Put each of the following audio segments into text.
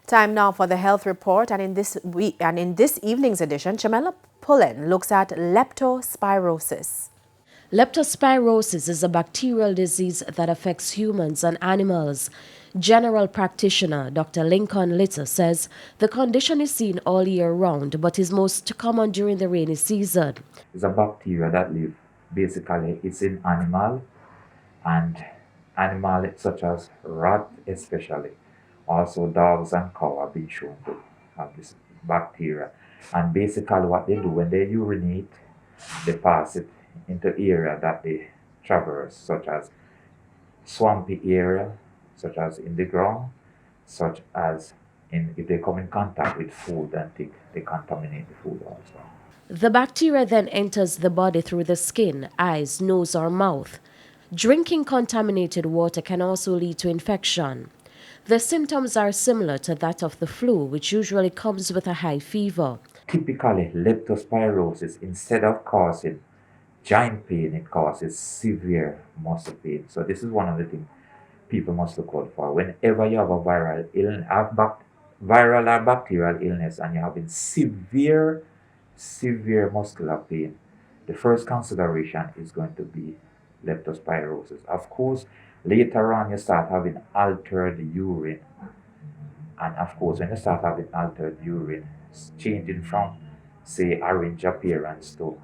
Time now for the health report, and in this evening's edition, Jamaica Pullen looks at leptospirosis. Leptospirosis is a bacterial disease that affects humans and animals. General practitioner Dr. Lincoln Litter says the condition is seen all year round but is most common during the rainy season. It's a bacteria that live basically it's in and animal such as rat especially. Also dogs and cow have been shown to have this bacteria. And basically what they do when they urinate, they pass it into area that they traverse, such as swampy area, such as in the ground, such as if they come in contact with food and they contaminate the food also. The bacteria then enters the body through the skin, eyes, nose, or mouth. Drinking contaminated water can also lead to infection. The symptoms are similar to that of the flu, which usually comes with a high fever. Typically, leptospirosis, instead of causing joint pain, it causes severe muscle pain. So this is one of the things people must look out for. Whenever you have a viral illness, viral or bacterial illness, and you're having severe muscular pain, the first consideration is going to be leptospirosis. Of course, later on you start having altered urine. And of course, when you start having altered urine, changing from, say, orange appearance to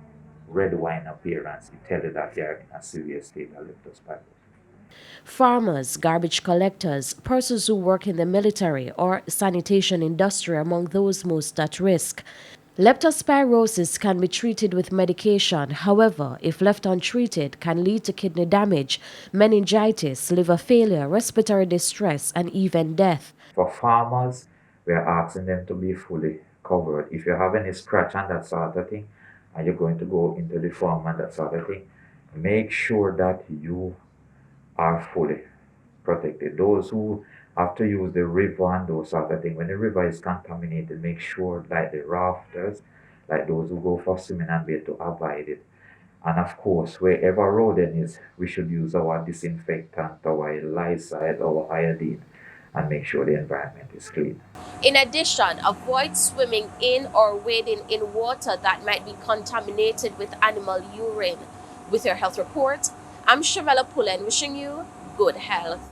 red wine appearance, it tells you that you're in a severe state of leptospirosis. Farmers, garbage collectors, persons who work in the military or sanitation industry are among those most at risk. Leptospirosis can be treated with medication. However, if left untreated, can lead to kidney damage, meningitis, liver failure, respiratory distress, and even death. For farmers, we are asking them to be fully covered. If you have any scratch and that sort of thing, and you're going to go into the farm and that sort of thing, make sure that you are fully protected. Those who have to use the river and those sort of things, when the river is contaminated, make sure, like the rafters, like those who go for swimming and be to avoid it. And of course, wherever rodent is, we should use our disinfectant, our Lysol, our iodine, and make sure the environment is clean. In addition, avoid swimming in or wading in water that might be contaminated with animal urine. With your health report, I'm Shavella Pullen wishing you good health.